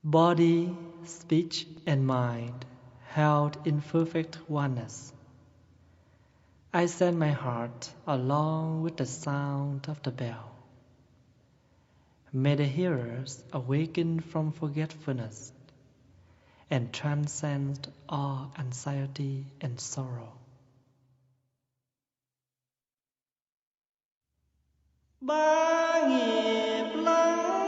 body, speech, and mind held in perfect oneness. I send my heart along with the sound of the bell. May the hearers awaken from forgetfulness and transcend all anxiety and sorrow. Ba nghiệp lắng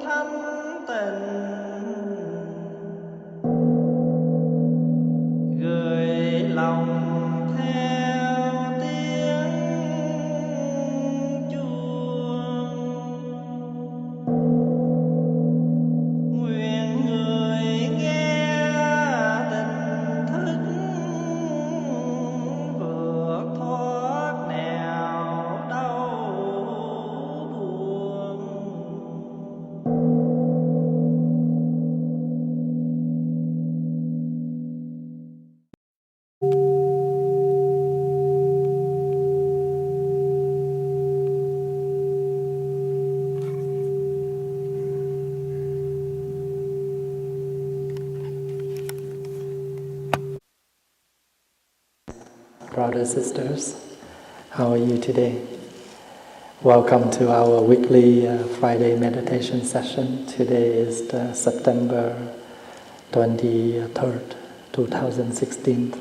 thanh tịnh, gửi lòng theo tiếng chuông. Nguyện người nghe tỉnh thức, vượt thoát nẻo đau buồn. Brothers, sisters, how are you today? Welcome to our weekly Friday meditation session. Today is September 23rd, 2016.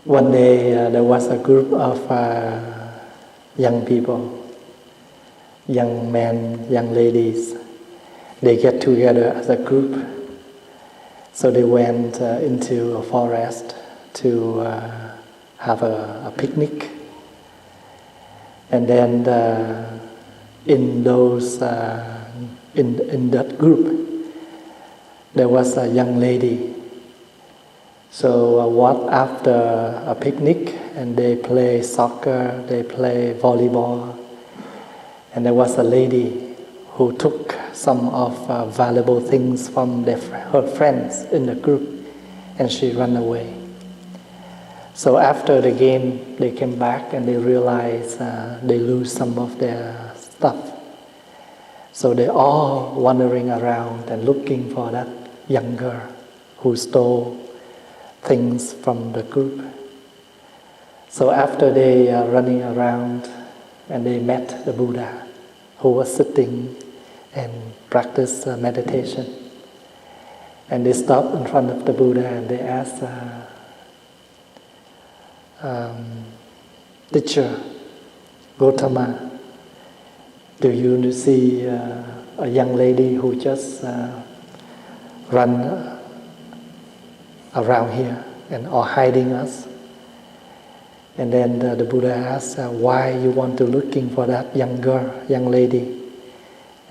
One day there was a group of young people, young men, young ladies. They get together as a group. So they went into a forest to have a picnic. And then in that group, there was a young lady. So what after a picnic, and they play soccer, they play volleyball, and there was a lady who took some of valuable things from her friends in the group, and she ran away. So after the game, they came back and they realized they lose some of their stuff. So they all wandering around and looking for that young girl who stole things from the group. So after they running around, and they met the Buddha, who was sitting and practice meditation. And they stopped in front of the Buddha and they asked, Teacher Gautama, do you see a young lady who just run around here and or hiding us? And then the Buddha asked, why you want to looking for that young girl, young lady?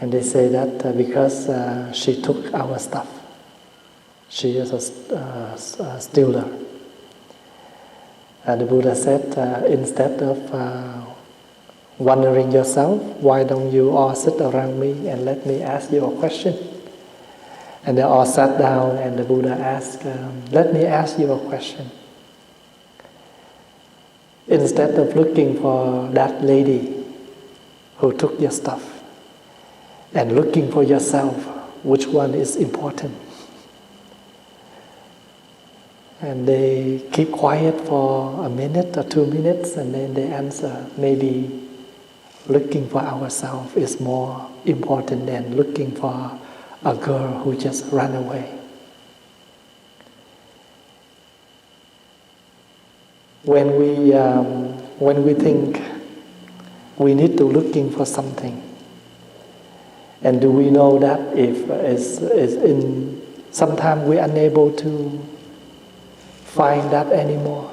And they say that because she took our stuff. She is a stealer. The Buddha said, instead of wondering yourself, why don't you all sit around me and let me ask you a question? And they all sat down and the Buddha asked, let me ask you a question. Instead of looking for that lady who took your stuff, and looking for yourself, which one is important? And they keep quiet for a minute or 2 minutes, and then they answer, maybe looking for ourselves is more important than looking for a girl who just ran away. When we think we need to looking for something, and do we know that if sometimes we're unable to find that anymore?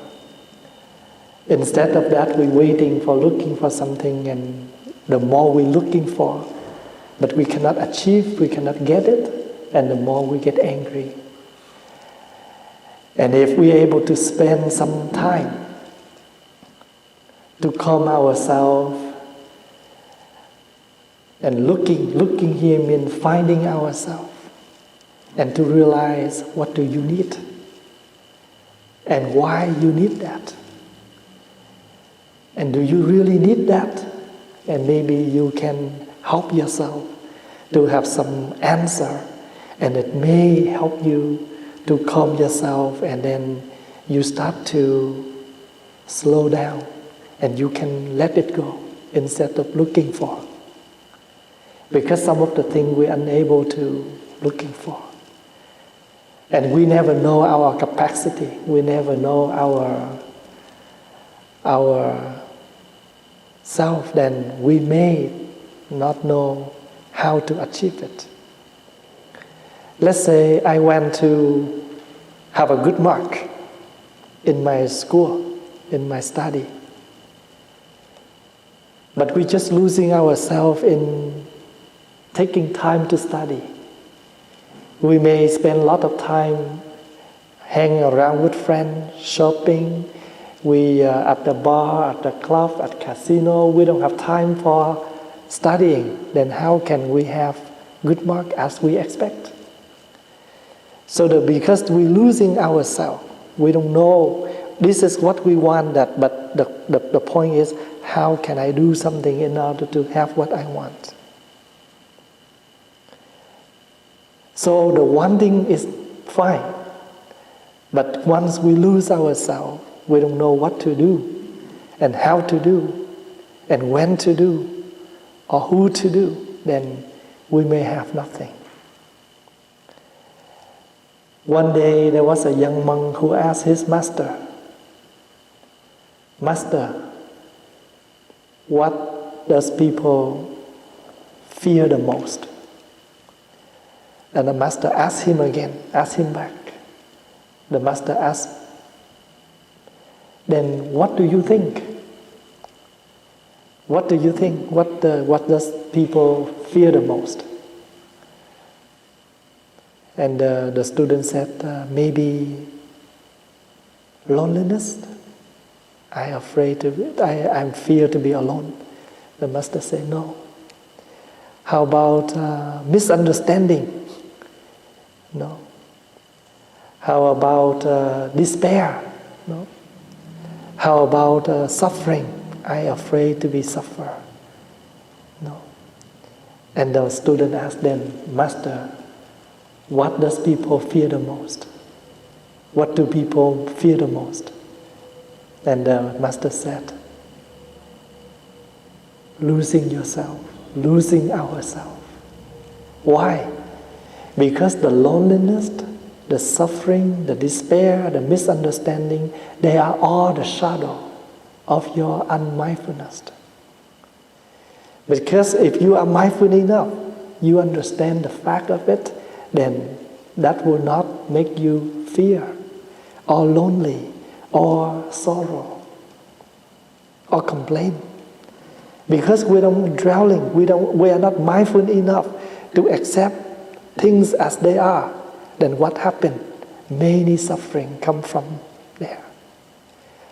Instead of that, we're waiting for looking for something, and the more we're looking for, but we cannot achieve, we cannot get it, and the more we get angry. And if we're able to spend some time to calm ourselves, and looking here means finding ourselves, and to realize what do you need, and why you need that. And do you really need that? And maybe you can help yourself to have some answer, and it may help you to calm yourself, and then you start to slow down and you can let it go instead of looking for. Because some of the things we're unable to looking for. And we never know our capacity. We never know our self. Then we may not know how to achieve it. Let's say I want to have a good mark in my school, in my study. But we're just losing ourselves in taking time to study. We may spend a lot of time hanging around with friends, shopping. We at the bar, at the club, at casino. We don't have time for studying. Then how can we have good mark as we expect? So because we're losing ourselves, we don't know this is what we want. But the point is, how can I do something in order to have what I want? So the wanting is fine, but once we lose ourselves, we don't know what to do, and how to do, and when to do, or who to do, then we may have nothing. One day there was a young monk who asked his master, "Master, what does people fear the most?" And the master asked him again, asked him back. The master asked, "Then what do you think? What do you think? What does people fear the most?" And the student said, "Maybe loneliness. I'm fear to be alone." The master said, "No. How about misunderstanding? No. How about despair? No. How about suffering? I'm afraid to be suffer. No." And the student asked them, "Master, what does people fear the most? What do people fear the most?" And the master said, "Losing yourself, losing ourselves." Why? Because the loneliness, the suffering, the despair, the misunderstanding, they are all the shadow of your unmindfulness. Because if you are mindful enough, you understand the fact of it, then that will not make you fear, or lonely, or sorrow, or complain. Because we don't drowning, we are not mindful enough to accept things as they are, then what happened? Many suffering come from there.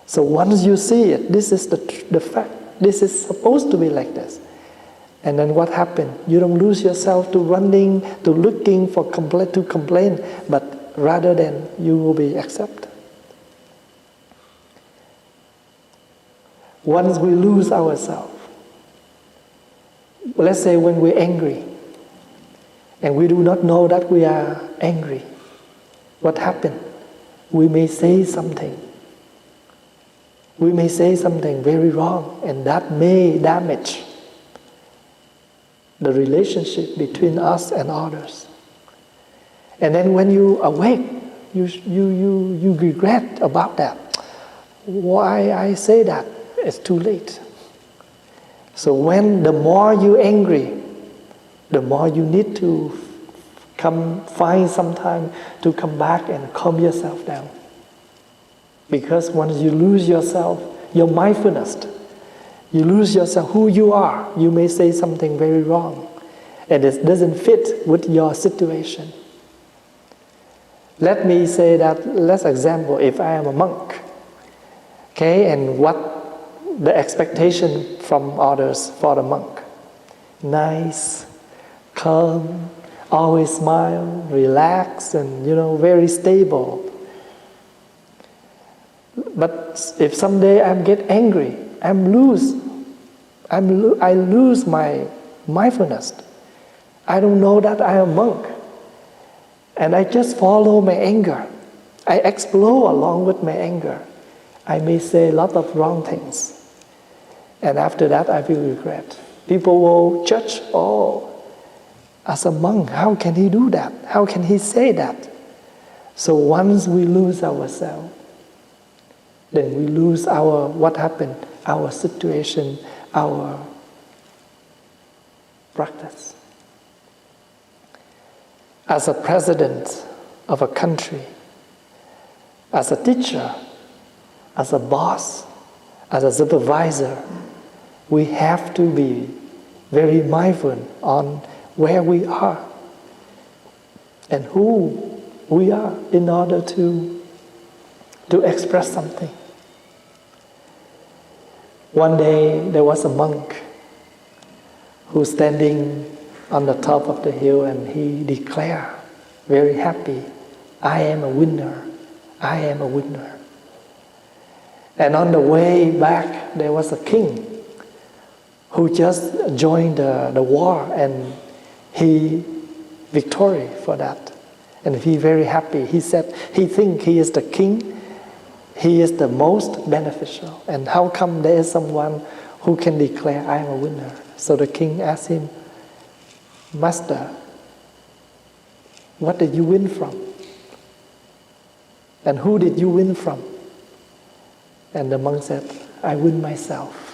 So once you see it, this is the fact. This is supposed to be like this. And then what happened? You don't lose yourself to running, to looking for to complain, but rather than you will be accepted. Once we lose ourselves, let's say when we're angry, and we do not know that we are angry, what happened? We may say something. We may say something very wrong, and that may damage the relationship between us and others. And then when you awake, you regret about that. Why I say that? It's too late. So when the more you're angry, the more you need to find some time to come back and calm yourself down. Because once you lose yourself, your mindfulness, you lose yourself, who you are, you may say something very wrong, and it doesn't fit with your situation. Let me say that, let's example, if I am a monk, okay, and what the expectation from others for the monk? Nice, calm, always smile, relax, and very stable. But if someday I get angry, I lose my mindfulness. I don't know that I am a monk. And I just follow my anger. I explode along with my anger. I may say a lot of wrong things. And after that, I will regret. People will judge, as a monk, how can he do that? How can he say that? So once we lose ourselves, then we lose what happened, our situation, our practice. As a president of a country, as a teacher, as a boss, as a supervisor, we have to be very mindful on where we are and who we are in order to express something. One day there was a monk who standing on the top of the hill and he declared, very happy, I am a winner, I am a winner. And on the way back there was a king who just joined the war and he victorious for that. And he very happy. He said he think he is the king, he is the most beneficial. And how come there is someone who can declare I am a winner? So the king asked him, Master, what did you win from? And who did you win from? And the monk said, I win myself.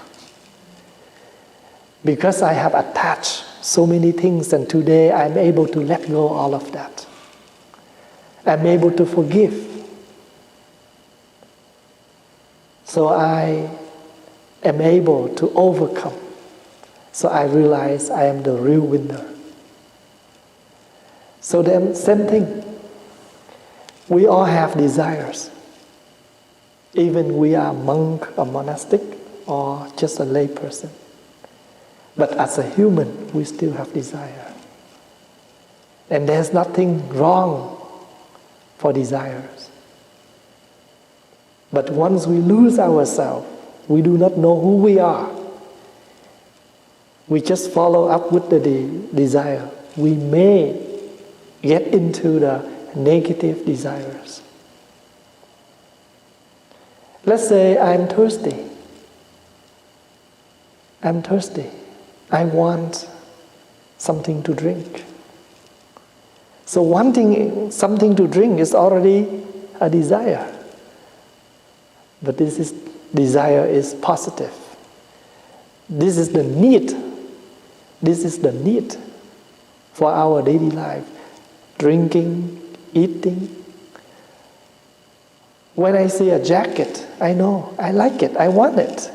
Because I have attached so many things and today I'm able to let go all of that. I'm able to forgive. So I am able to overcome. So I realize I am the real winner. So then, same thing. We all have desires. Even we are a monk, a monastic, or just a lay person. But as a human, we still have desire. And there's nothing wrong for desires. But once we lose ourselves, we do not know who we are. We just follow up with the desire. We may get into the negative desires. Let's say I'm thirsty. I'm thirsty. I want something to drink. So wanting something to drink is already a desire. But desire is positive. This is the need. This is the need for our daily life. Drinking, eating. When I see a jacket, I know, I like it, I want it.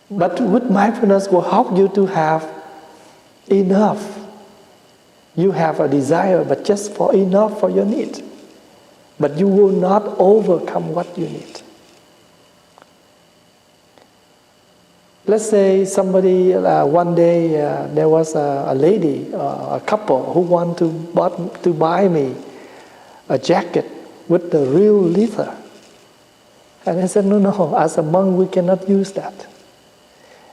But with mindfulness will help you to have enough. You have a desire, but just for enough for your need. But you will not overcome what you need. Let's say somebody, one day there was a lady, a couple who want to buy me a jacket with the real leather. And I said, no, as a monk we cannot use that.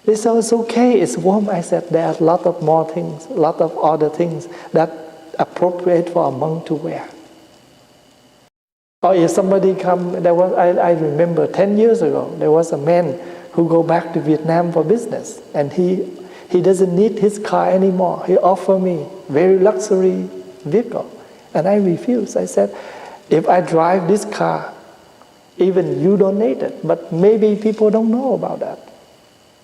They said, it's okay, it's warm. I said, there are a lot of more things, a lot of other things that appropriate for a monk to wear. Or if somebody come, I remember 10 years ago, there was a man who go back to Vietnam for business, and he doesn't need his car anymore. He offered me very luxury vehicle, and I refused. I said, if I drive this car, even you don't need it, but maybe people don't know about that.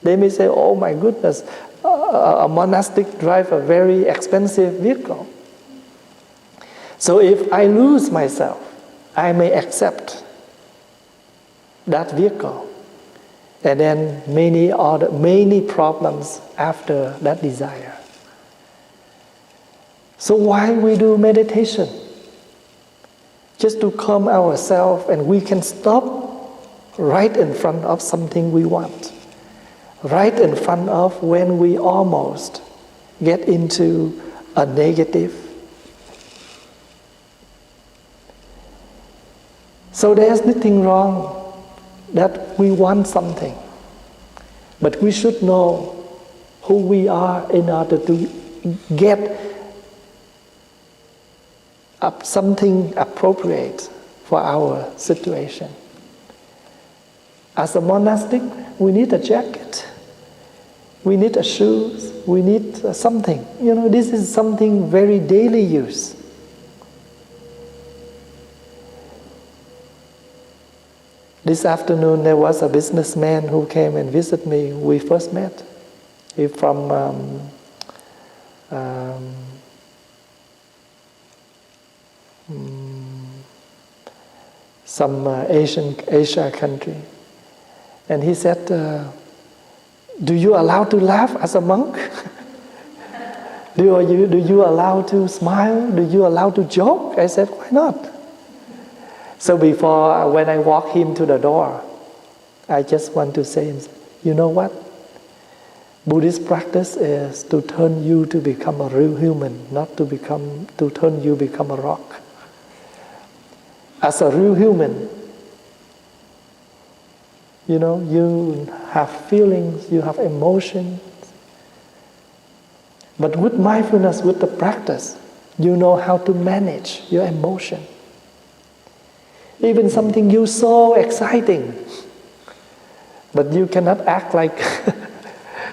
They may say, oh my goodness, a monastic drive a very expensive vehicle. So if I lose myself, I may accept that vehicle. And then many problems after that desire. So why we do meditation? Just to calm ourselves, and we can stop right in front of something we want. Right in front of when we almost get into a negative. So there's nothing wrong that we want something. But we should know who we are in order to get up something appropriate for our situation. As a monastic, we need a jacket, we need a shoes, we need something. You know, this is something very daily use. This afternoon there was a businessman who came and visited me. We first met. He's from some Asia country. And he said, do you allow to laugh as a monk? do you allow to smile? Do you allow to joke? I said, why not? So before, when I walk him to the door, I just want to say, you know what? Buddhist practice is to turn you to become a real human, not to turn you become a rock. As a real human, you know, you have feelings, you have emotions. But with mindfulness, with the practice, you know how to manage your emotion. Even something you so exciting, but you cannot act like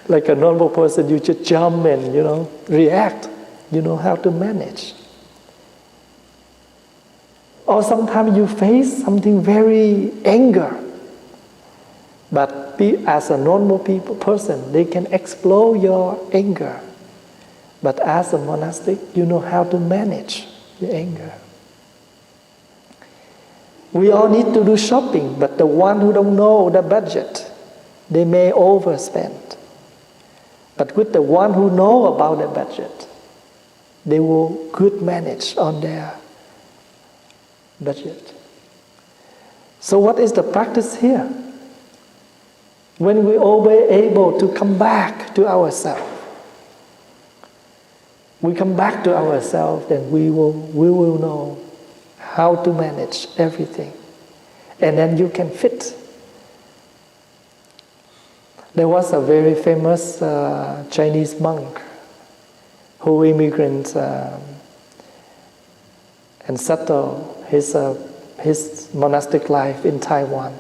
like a normal person. You just jump and, you know, react. You know how to manage. Or sometimes you face something very anger, but as a normal person, they can explode your anger. But as a monastic, you know how to manage your anger. We all need to do shopping, but the one who don't know the budget, they may overspend. But with the one who know about the budget, they will good manage on their budget. So what is the practice here? When we all be able to come back to ourselves, we come back to ourselves, then we will know how to manage everything. And then you can fit. There was a very famous Chinese monk who immigrated and settled his monastic life in Taiwan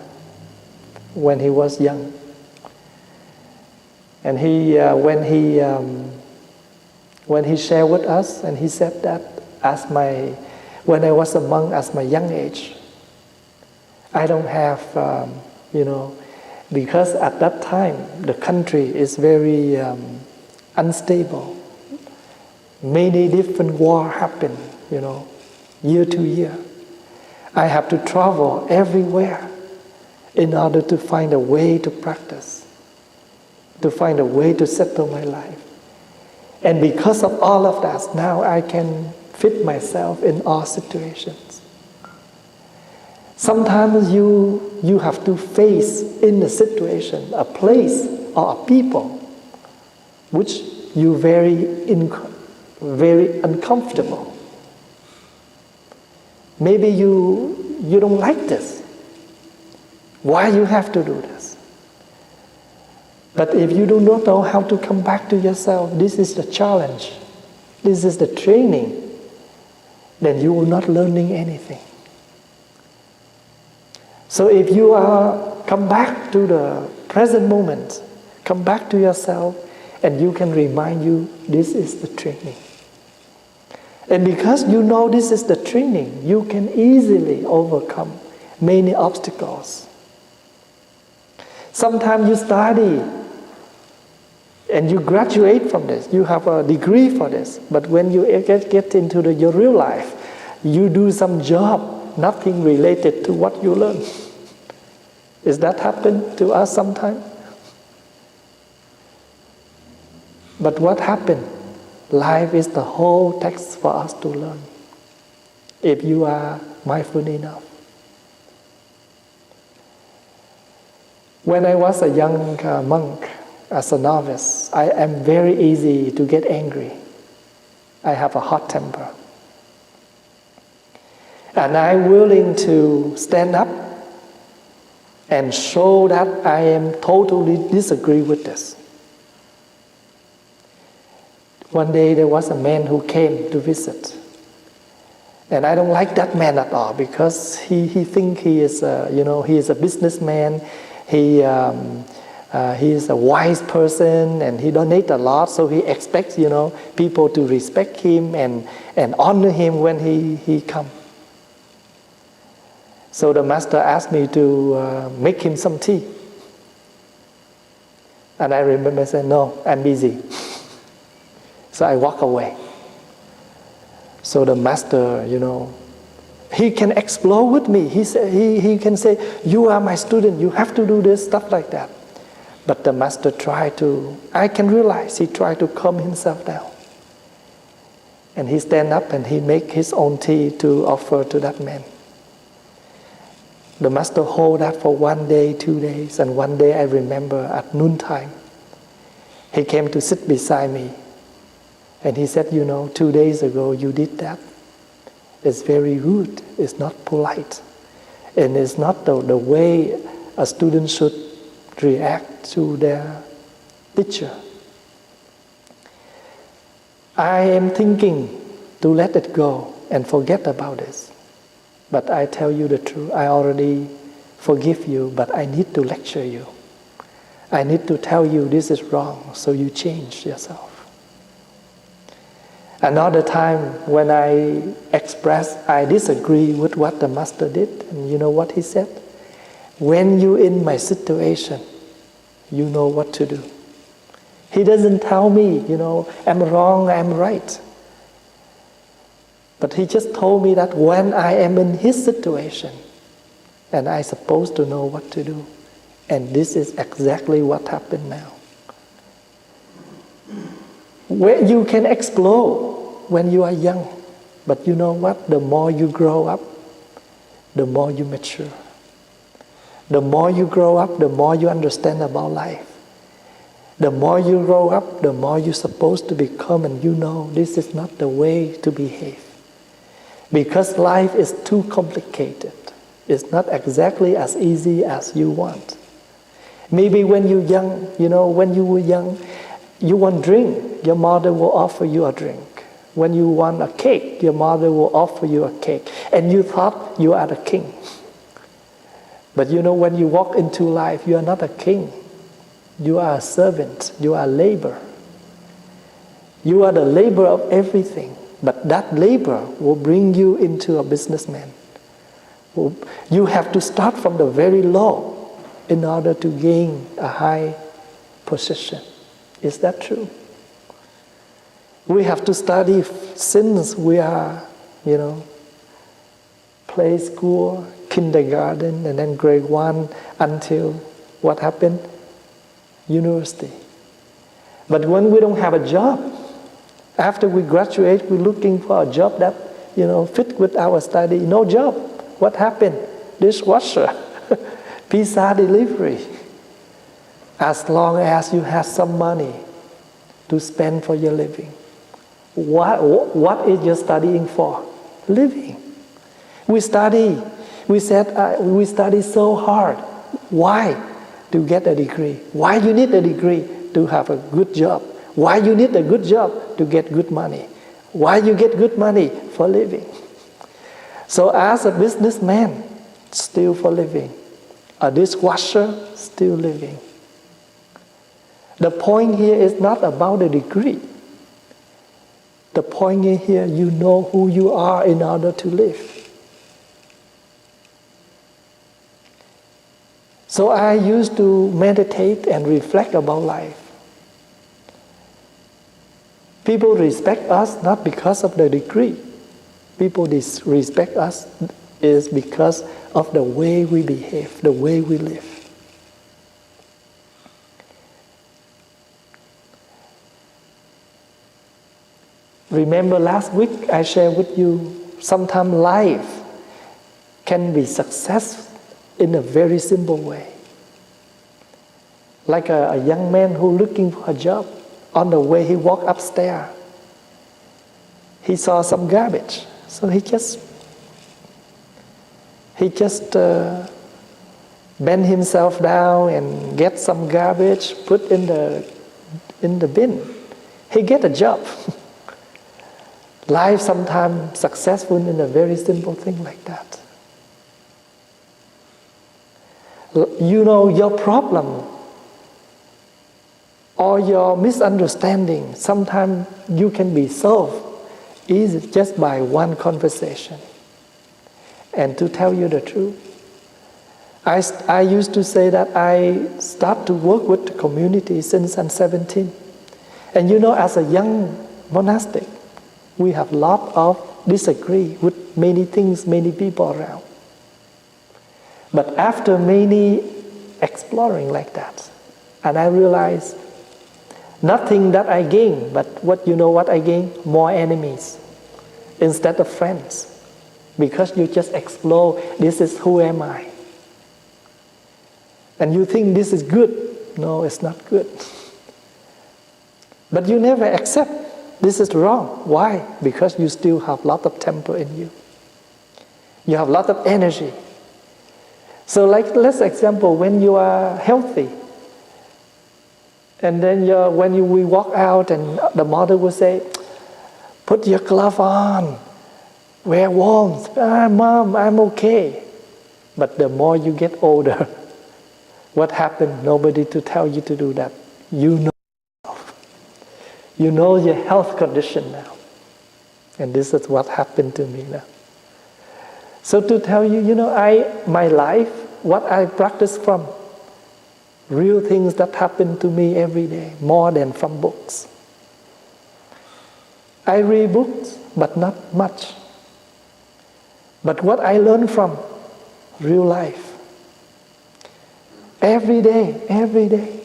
when he was young. And when he shared with us, and he said that when I was a monk at my young age, I don't have, because at that time the country is very unstable. Many different wars happen, year to year. I have to travel everywhere in order to find a way to practice, to find a way to settle my life. And because of all of that, now I can fit myself in all situations. Sometimes you have to face in a situation, a place or a people which you very uncomfortable. Maybe you don't like this. Why you have to do this? But if you do not know how to come back to yourself, this is the challenge, this is the training, then you will not learning anything. So if you come back to the present moment, come back to yourself, and you can remind you, this is the training. And because you know this is the training, you can easily overcome many obstacles. Sometimes you study and you graduate from this, you have a degree for this, but when you get into your real life, you do some job, nothing related to what you learn. Is that happen to us sometimes? But what happened? Life is the whole text for us to learn, if you are mindful enough. When I was a young monk, as a novice, I am very easy to get angry. I have a hot temper. And I'm willing to stand up and show that I am totally disagree with this. One day there was a man who came to visit, and I don't like that man at all because he think he is he is a businessman. He is a wise person and he donates a lot, so he expects people to respect him and honor him when he come. So the master asked me to make him some tea, and I remember saying, "No, I'm busy." So I walk away. So the master, he can explore with me. He can say, "You are my student, you have to do this," stuff like that. But the master I can realize he tried to calm himself down. And he stand up and he make his own tea to offer to that man. The master hold that for 1 day, 2 days, and one day I remember at noontime, he came to sit beside me. And he said, 2 days ago you did that. It's very rude, it's not polite. And it's not the way a student should react to their teacher. I am thinking to let it go and forget about this. But I tell you the truth, I already forgive you, but I need to lecture you. I need to tell you this is wrong, so you change yourself. Another time when I express I disagree with what the master did, and you know what he said? When you're in my situation, you know what to do. He doesn't tell me, I'm wrong, I'm right. But he just told me that when I am in his situation, and I'm supposed to know what to do. And this is exactly what happened now. Where you can explode when you are young, but you know what? The more you grow up, the more you mature. The more you grow up, the more you understand about life. The more you grow up, the more you're supposed to become, and this is not the way to behave. Because life is too complicated. It's not exactly as easy as you want. Maybe when you're young, when you were young, you want drink, your mother will offer you a drink. When you want a cake, your mother will offer you a cake. And you thought you are the king. But when you walk into life, you are not a king. You are a servant. You are a labor. You are the labor of everything. But that labor will bring you into a businessman. You have to start from the very low in order to gain a high position. Is that true? We have to study since we are, play school, kindergarten, and then grade 1 until what happened? University. But when we don't have a job, after we graduate, we're looking for a job that, fit with our study. No job. What happened? Dishwasher, pizza delivery. As long as you have some money to spend for your living. What is your studying for? Living. We study. We study so hard. Why? To get a degree. Why you need a degree? To have a good job. Why you need a good job? To get good money. Why you get good money? For living. So as a businessman, still for living. A dishwasher, still living. The point here is not about the degree. The point here, you know who you are in order to live. So I used to meditate and reflect about life. People respect us not because of the degree. People respect us is because of the way we behave, the way we live. Remember last week I shared with you, sometimes life can be successful in a very simple way. Like a young man who looking for a job. On the way he walked upstairs. He saw some garbage. So he just bend himself down and get some garbage, put in the bin. He get a job. Life sometimes successful in a very simple thing like that. You know, your problem or your misunderstanding, sometimes you can be solved easy just by one conversation. And to tell you the truth, I used to say that I start to work with the community since I'm 17. And you know, as a young monastic, we have a lot of disagree with many things, many people around. But after many exploring like that, and I realized nothing that I gain, but what I gain? More enemies instead of friends. Because you just explore, this is who am I. And you think this is good. No, it's not good. But you never accept this is wrong. Why? Because you still have a lot of temper in you. You have a lot of energy. So let's example, when you are healthy, and then we walk out and the mother will say, put your glove on, wear warm. Mom, I'm okay. But the more you get older, what happened? Nobody to tell you to do that. You know. You know your health condition now. And this is what happened to me now. So to tell you, my life, what I practice from, real things that happen to me every day, more than from books. I read books, but not much. But what I learn from, real life. Every day.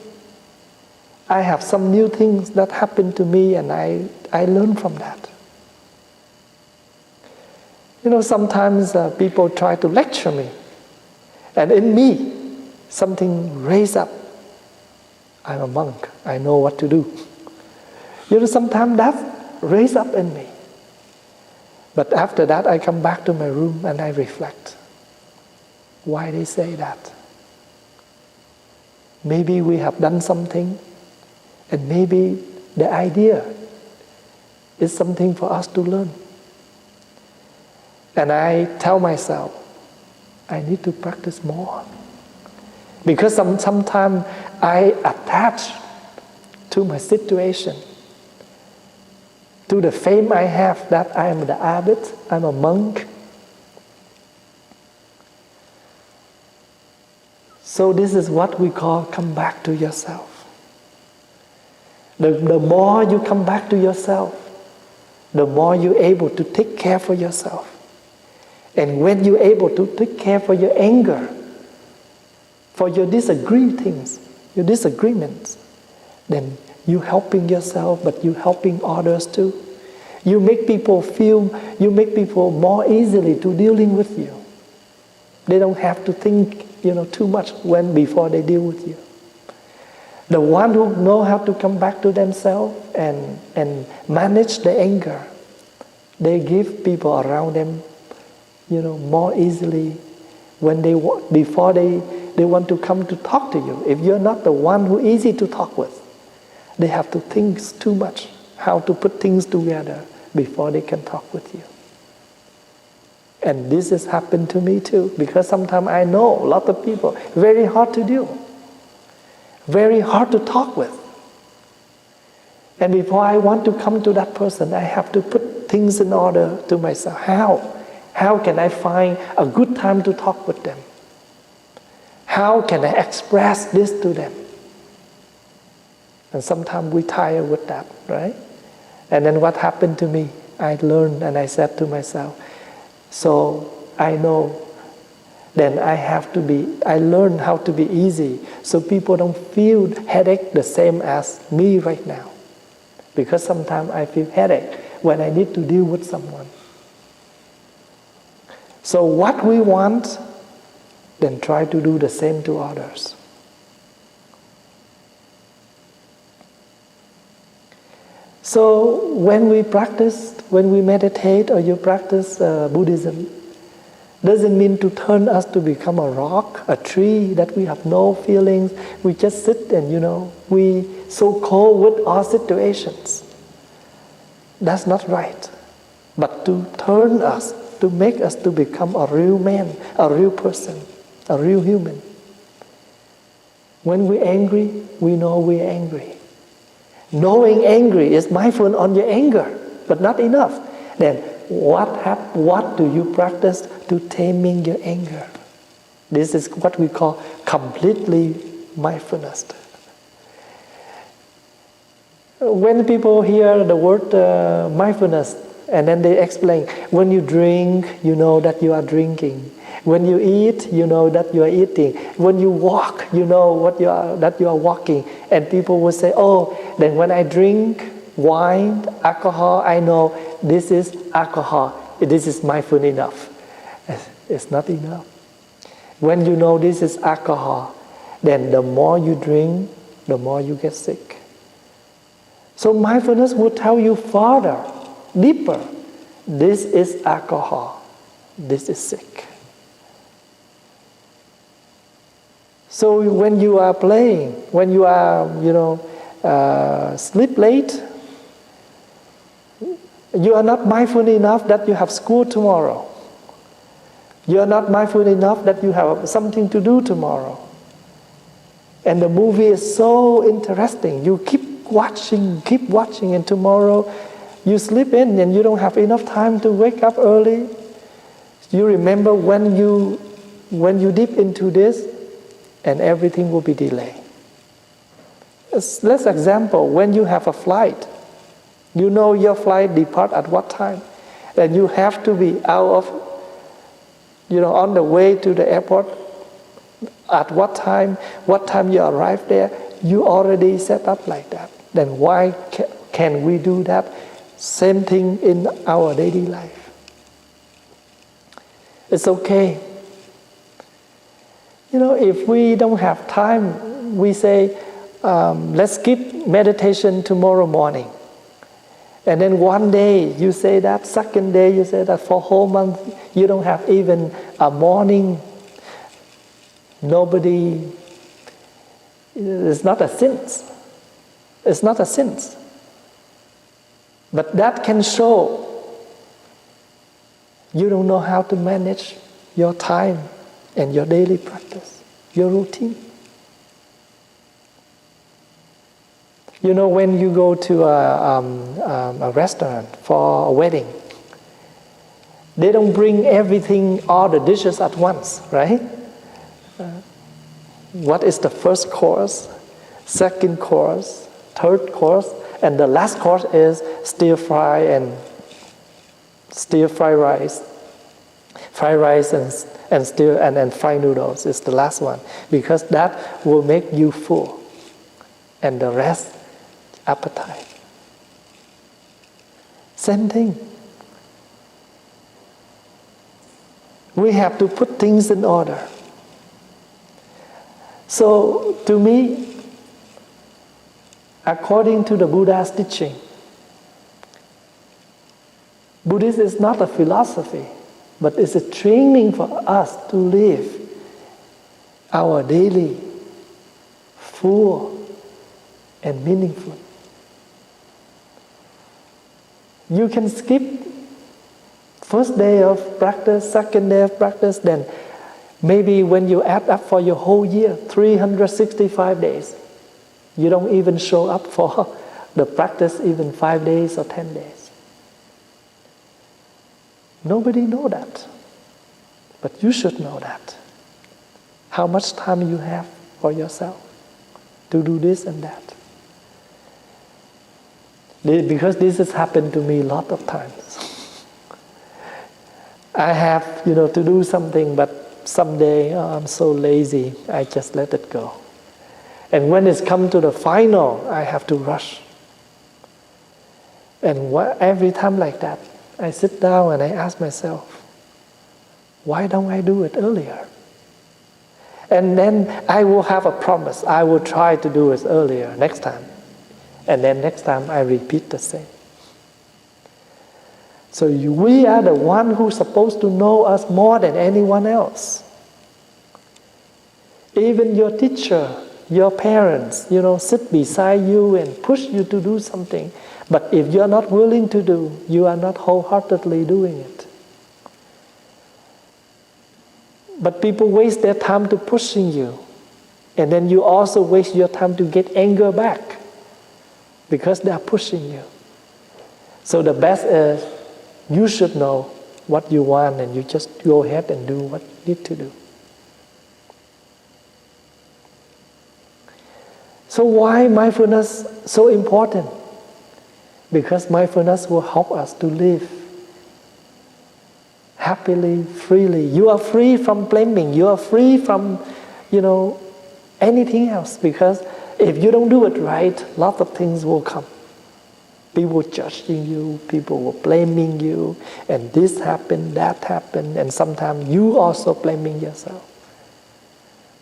I have some new things that happen to me and I learn from that. Sometimes people try to lecture me. And in me, something raise up. I'm a monk. I know what to do. Sometimes that raise up in me. But after that, I come back to my room and I reflect. Why they say that? Maybe we have done something, and maybe the idea is something for us to learn. And I tell myself, I need to practice more. Because sometimes I attach to my situation, to the fame I have that I am the abbot, I'm a monk. So this is what we call come back to yourself. The more you come back to yourself, the more you're able to take care for yourself. And when you're able to take care for your anger, for your disagreements, then you're helping yourself, but you're helping others too. You make people more easily to dealing with you. They don't have to think, too much before they deal with you. The one who know how to come back to themselves and manage the anger, they give people around them, more easily before they want to come to talk to you. If you're not the one who easy to talk with, they have to think too much how to put things together before they can talk with you. And this has happened to me too, because sometimes I know a lot of people, very hard to deal, very hard to talk with. And before I want to come to that person, I have to put things in order to myself. How can I find a good time to talk with them? How can I express this to them? And sometimes we tire with that, right? And then what happened to me? I learned and I said to myself, so I know then I learn how to be easy so people don't feel headache the same as me right now. Because sometimes I feel headache when I need to deal with someone. So what we want, then try to do the same to others. So when we meditate or you practice Buddhism, Doesn't mean to turn us to become a rock, a tree, that we have no feelings. We just sit and, we so cold with our situations. That's not right. But to turn us, to make us to become a real man, a real person, a real human. When we're angry, we know we're angry. Knowing angry is mindful on your anger, but not enough. Then what do you practice to taming your anger? This is what we call completely mindfulness. When people hear the word mindfulness, and then they explain, when you drink, you know that you are drinking. When you eat, you know that you are eating. When you walk, you know that you are walking. And people will say, oh, then when I drink wine, alcohol, I know this is alcohol. This is mindful enough. It's not enough. When you know this is alcohol, then the more you drink, the more you get sick. So mindfulness will tell you further, deeper, this is alcohol, this is sick. So when you are playing, when you are, sleep late, you are not mindful enough that you have school tomorrow. You are not mindful enough that you have something to do tomorrow. And the movie is so interesting. You keep watching, and tomorrow you sleep in and you don't have enough time to wake up early. You remember when you dip into this, and everything will be delayed. Let's example, when you have a flight, you know your flight depart at what time, and you have to be out of, on the way to the airport at what time you arrive there, you already set up like that. Then why can we do that same thing in our daily life? It's okay. If we don't have time, we say, let's skip meditation tomorrow morning. And then one day you say that, second day you say that, for a whole month you don't have even a morning. It's not a sin. It's not a sin. But that can show you don't know how to manage your time and your daily practice, your routine. When you go to a restaurant for a wedding, they don't bring everything, all the dishes at once, right? What is the first course, second course, third course, and the last course is stir fry rice, fried rice and fried noodles is the last one, because that will make you full, and the rest appetite. Same thing. We have to put things in order. So to me, according to the Buddha's teaching, Buddhism is not a philosophy, but it's a training for us to live our daily full and meaningful. You can skip first day of practice, second day of practice, then maybe when you add up for your whole year, 365 days, you don't even show up for the practice even 5 days or 10 days. Nobody knows that. But you should know that. How much time you have for yourself to do this and that. Because this has happened to me a lot of times. I have, to do something, but someday I'm so lazy, I just let it go. And when it's come to the final, I have to rush. And every time like that, I sit down and I ask myself, why don't I do it earlier? And then I will have a promise. I will try to do it earlier next time. And then next time I repeat the same. So we are the one who's supposed to know us more than anyone else. Even your teacher, your parents, sit beside you and push you to do something. But if you're not willing to do, you are not wholeheartedly doing it. But people waste their time to pushing you. And then you also waste your time to get anger back because they are pushing you. So the best is you should know what you want and you just go ahead and do what you need to do. So why mindfulness so important? Because mindfulness will help us to live happily, freely. You are free from blaming. You are free from, anything else. Because if you don't do it right, lots of things will come. People judging you, people will blaming you, and this happened, that happened, and sometimes you also blaming yourself.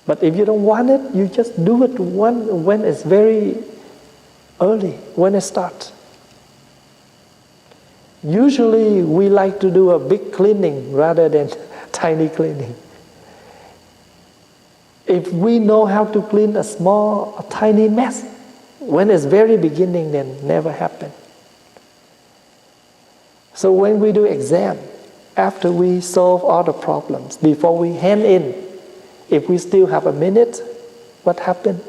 But if you don't want it, you just do it when it's very early, when it starts. Usually we like to do a big cleaning rather than tiny cleaning. If we know how to clean a tiny mess, when it's very beginning, then never happen. So when we do exam, after we solve all the problems, before we hand in, if we still have a minute, what happened?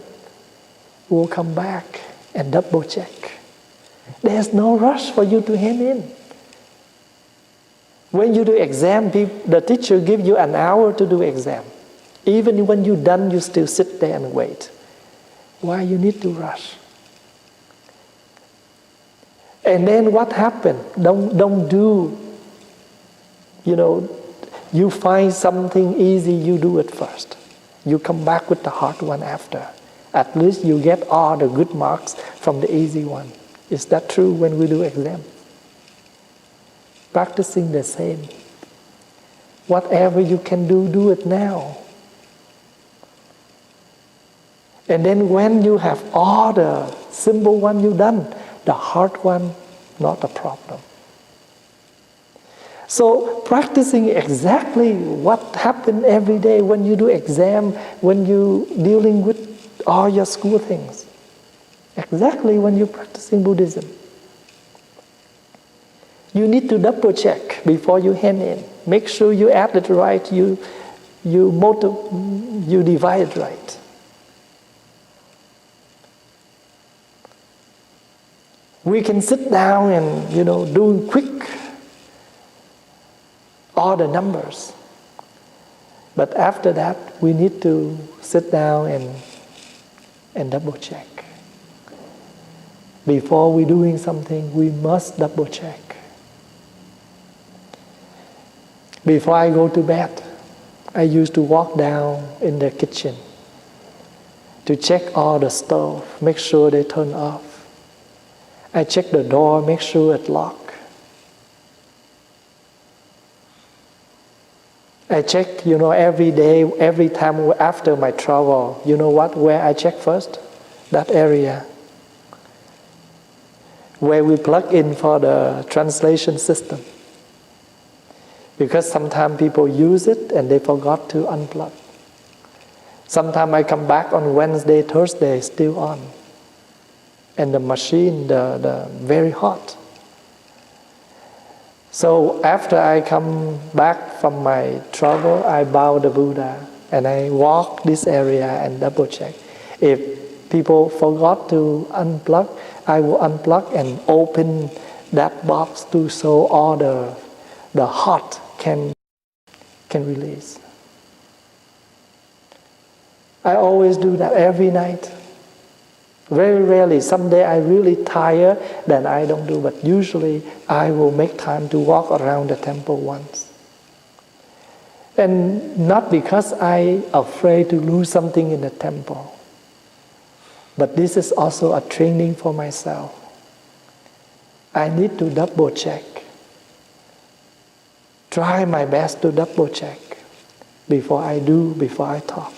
We'll come back and double check. There's no rush for you to hand in. When you do exam, the teacher gives you an hour to do exam. Even when you're done, you still sit there and wait. Why you need to rush? And then what happened? Don't do, you find something easy, you do it first. You come back with the hard one after. At least you get all the good marks from the easy one. Is that true when we do exam? Practicing the same. Whatever you can do it now. And then when you have all the simple one you done, the hard one, not a problem. So practicing exactly what happened every day when you do exam, when you dealing with all your school things. Exactly when you're practicing Buddhism. You need to double check before you hand in. Make sure you add it right, you divide it right. We can sit down and, do quick all the numbers. But after that, we need to sit down and double check. Before we're doing something, we must double check. Before I go to bed, I used to walk down in the kitchen to check all the stove, make sure they turn off. I check the door, make sure it's locked. I check, every day, every time after my travel, where I check first? That area where we plug in for the translation system. Because sometimes people use it and they forgot to unplug. Sometimes I come back on Wednesday, Thursday, still on. And the machine, the very hot. So after I come back from my travel, I bow the Buddha and I walk this area and double check. If people forgot to unplug, I will unplug and open that box to so all the hot can release. I always do that every night. Very rarely, someday I really tired, then I don't do, but usually I will make time to walk around the temple once. And not because I'm afraid to lose something in the temple, but this is also a training for myself. I need to double check. Try my best to double check before I talk.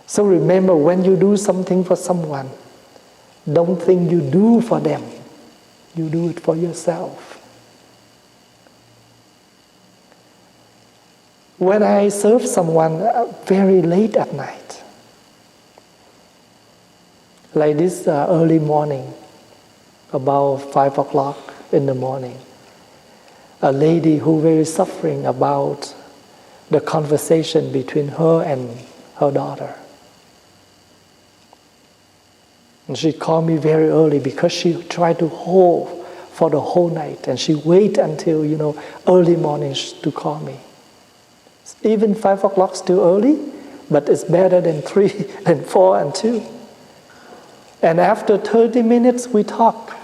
So remember, when you do something for someone, don't think you do for them. You do it for yourself. When I serve someone very late at night, like this early morning, about 5 o'clock in the morning, a lady who very suffering about the conversation between her and her daughter. And she called me very early because she tried to hold for the whole night, and she wait until early morning to call me. Even 5 o'clock still early, but it's better than 3 and 4 and 2. And after 30 minutes we talk.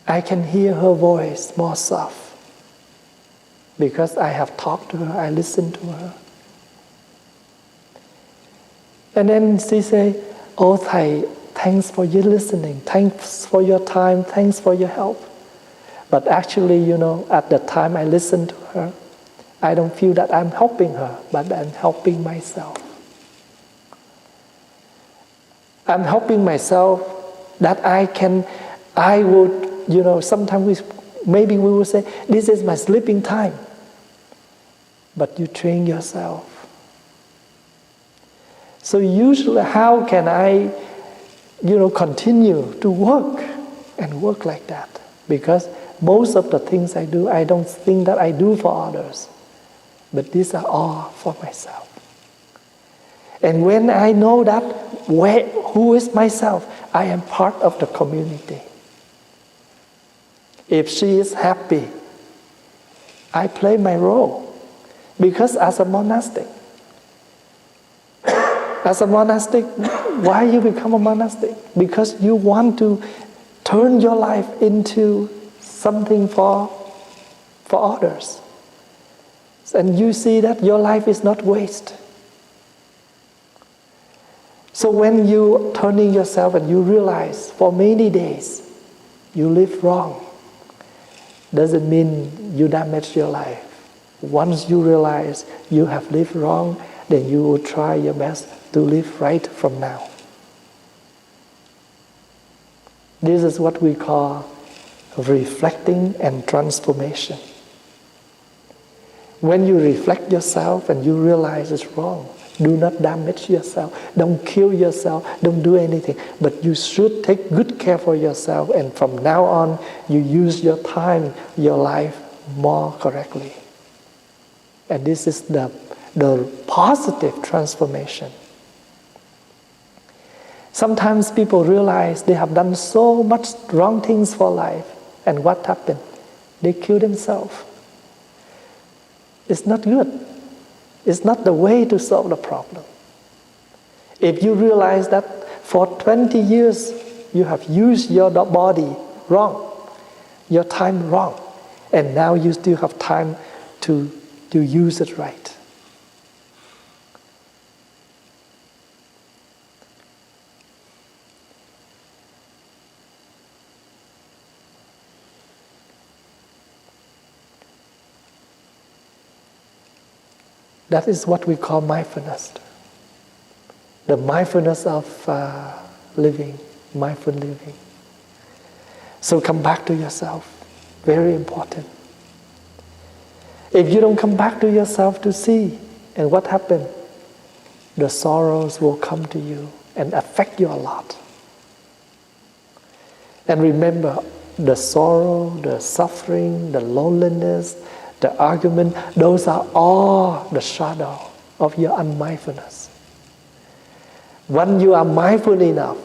I can hear her voice more soft because I have talked to her, I listened to her. And then she say, "Oh Thầy, thanks for your listening, thanks for your time, thanks for your help." But actually, at the time I listen to her, I don't feel that I'm helping her, but I'm helping myself. I'm helping myself that I would, sometimes maybe we will say, "This is my sleeping time." But you train yourself. So usually, how can I, continue to work and work like that? Because most of the things I do, I don't think that I do for others. But these are all for myself. And when I know that, who is myself? I am part of the community. If she is happy, I play my role. Because as a monastic, why you become a monastic? Because you want to turn your life into something for others. And you see that your life is not waste. So when you turning yourself and you realize for many days you live wrong, doesn't mean you damage your life. Once you realize you have lived wrong, then you will try your best to live right from now. This is what we call reflecting and transformation. When you reflect yourself and you realize it's wrong, do not damage yourself, don't kill yourself, don't do anything. But you should take good care for yourself, and from now on, you use your time, your life more correctly. And this is the positive transformation. Sometimes people realize they have done so much wrong things for life, and what happened? They kill themselves. It's not good. It's not the way to solve the problem. If you realize that for 20 years you have used your body wrong, your time wrong, and now you still have time to use it right. That is what we call mindfulness. The mindfulness of living, mindful living. So come back to yourself. Very important. If you don't come back to yourself to see, and what happened? The sorrows will come to you and affect you a lot. And remember, the sorrow, the suffering, the loneliness, the argument, those are all the shadow of your unmindfulness. When you are mindful enough,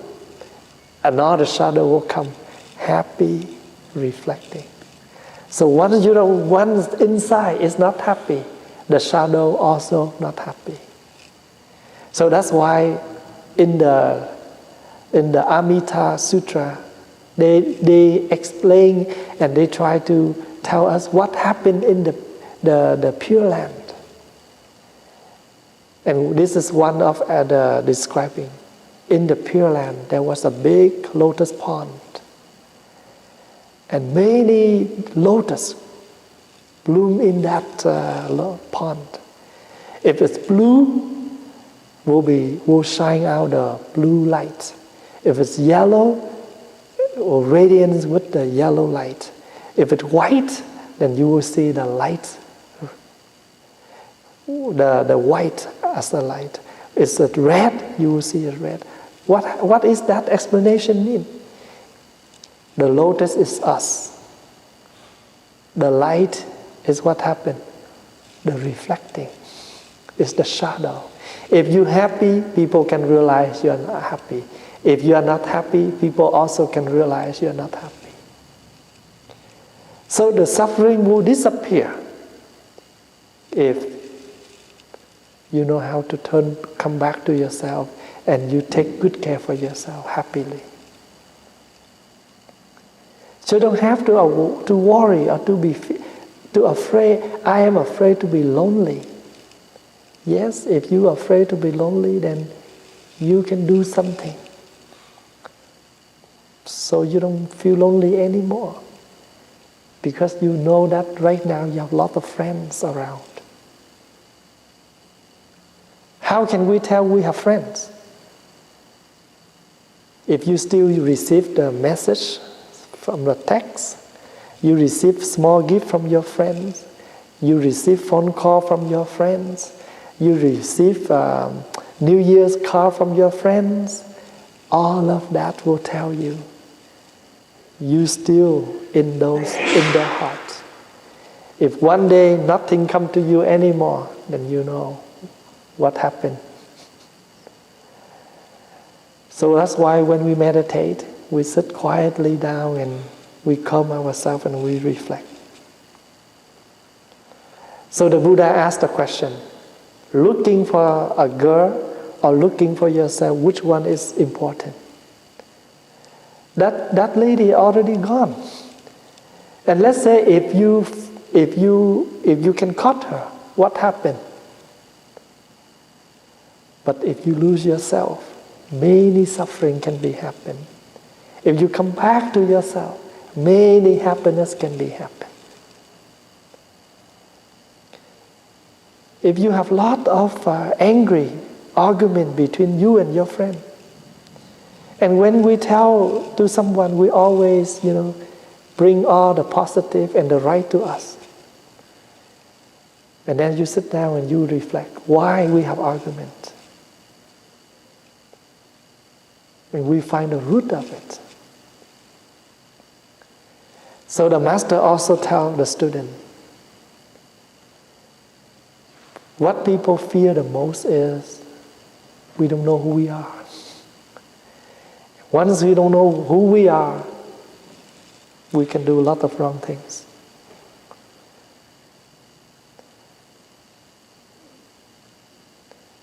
another shadow will come, happy, reflecting. So once inside is not happy, the shadow also not happy. So that's why in the Amita Sutra, they explain and they try to tell us what happened in the Pure Land. And this is one of the describing. In the Pure Land, there was a big lotus pond. And many lotus bloom in that pond. If it's blue, will shine out the blue light. If it's yellow, or radiance with the yellow light. If it's white, then you will see the light, the white as the light. It's red, you will see it red. What is that explanation mean? The lotus is us. The light is what happened. The reflecting is the shadow. If you're happy, people can realize you're not happy. If you are not happy, people also can realize you're not happy. So the suffering will disappear if you know how to come back to yourself and you take good care for yourself happily. So you don't have to worry or to afraid. I am afraid to be lonely. Yes, if you are afraid to be lonely, then you can do something so you don't feel lonely anymore. Because you know that right now you have a lot of friends around. How can we tell we have friends? If you still receive the message from the text, you receive small gift from your friends, you receive phone call from your friends, you receive New Year's card from your friends, all of that will tell you still in their heart. If one day nothing come to you anymore, then you know what happened. So that's why when we meditate, we sit quietly down and we calm ourselves and we reflect. So the Buddha asked the question, looking for a girl or looking for yourself, which one is important? That lady already gone. And let's say if you can cut her, what happened? But if you lose yourself, many suffering can be happen. If you come back to yourself, many happiness can be happen. If you have lot of angry argument between you and your friend, and when we tell to someone, we always, bring all the positive and the right to us. And then you sit down and you reflect why we have argument. And we find the root of it. So the master also tells the student, what people fear the most is we don't know who we are. Once we don't know who we are, we can do a lot of wrong things.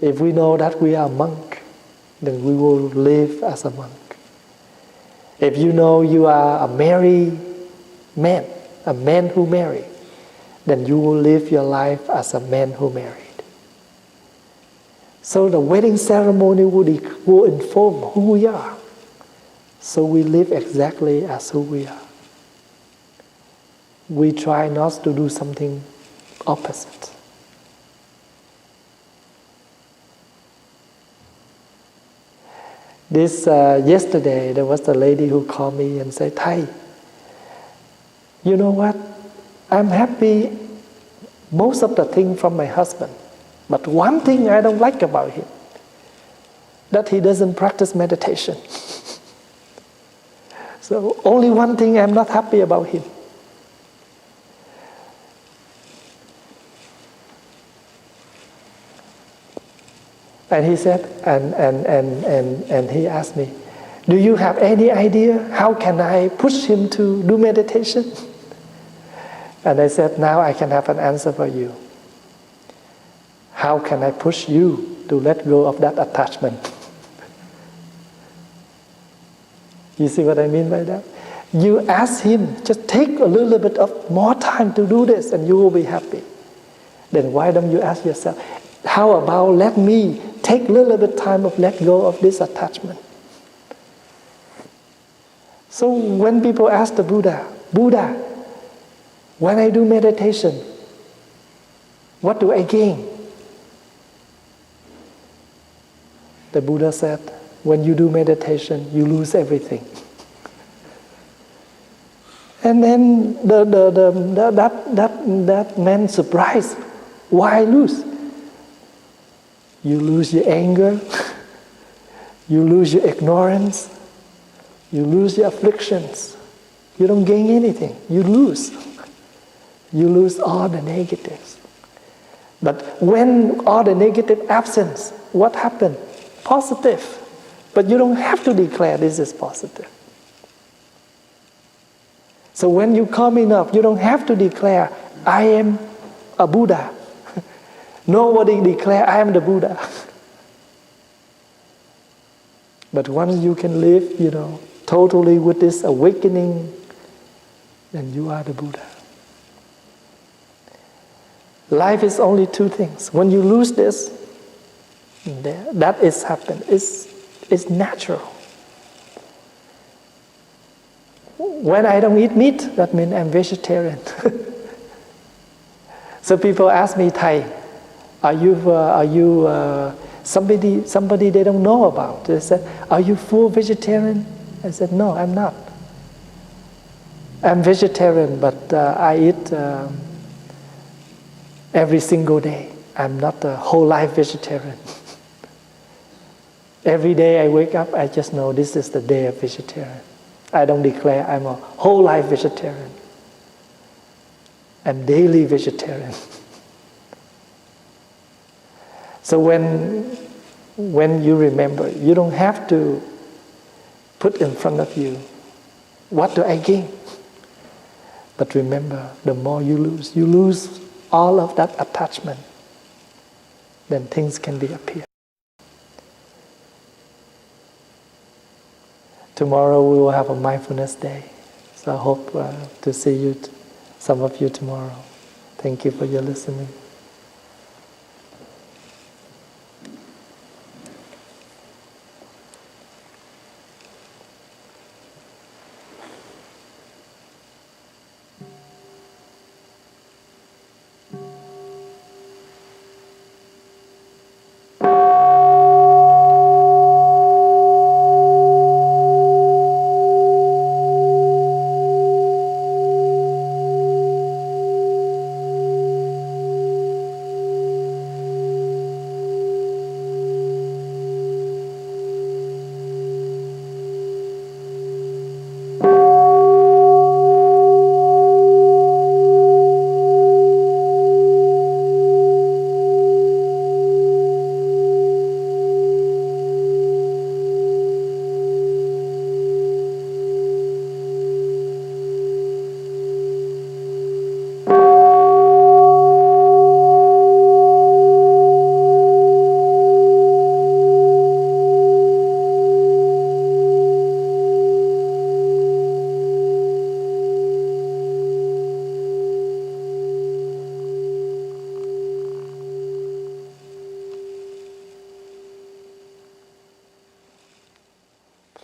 If we know that we are a monk, then we will live as a monk. If you know you are a married man, a man who married, then you will live your life as a man who married. So the wedding ceremony will inform who we are. So we live exactly as who we are. We try not to do something opposite. Yesterday, there was a lady who called me and said, Thay, you know what? I'm happy most of the things from my husband. But one thing I don't like about him, that he doesn't practice meditation. So only one thing I'm not happy about him. And he said, and he asked me, do you have any idea how can I push him to do meditation? And I said, now I can have an answer for you. How can I push you to let go of that attachment? You see what I mean by that? You ask him, just take a little bit of more time to do this and you will be happy. Then why don't you ask yourself, how about let me take a little bit time of let go of this attachment? So when people ask the Buddha, when I do meditation, what do I gain? The Buddha said, when you do meditation, you lose everything. And then that man surprised. Why lose? You lose your anger, you lose your ignorance, you lose your afflictions. You don't gain anything. You lose. You lose all the negatives. But when all the negative absence, what happened? Positive. But you don't have to declare this is positive. So when you come enough, you don't have to declare, I am a Buddha. Nobody declare, I am the Buddha. But once you can live, totally with this awakening, then you are the Buddha. Life is only two things. When you lose this, that is happened. It's natural. When I don't eat meat, that means I'm vegetarian. So people ask me, Thay, are you somebody they don't know about? They said, are you full vegetarian? I said, no, I'm not. I'm vegetarian, but I eat every single day. I'm not a whole life vegetarian. Every day I wake up, I just know this is the day of vegetarian. I don't declare I'm a whole life vegetarian. I'm daily vegetarian. So when you remember, you don't have to put in front of you, what do I gain? But remember, the more you lose all of that attachment, then things can be appear. Tomorrow we will have a mindfulness day. So I hope to see you, some of you tomorrow. Thank you for your listening.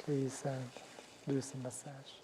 Please do some massage.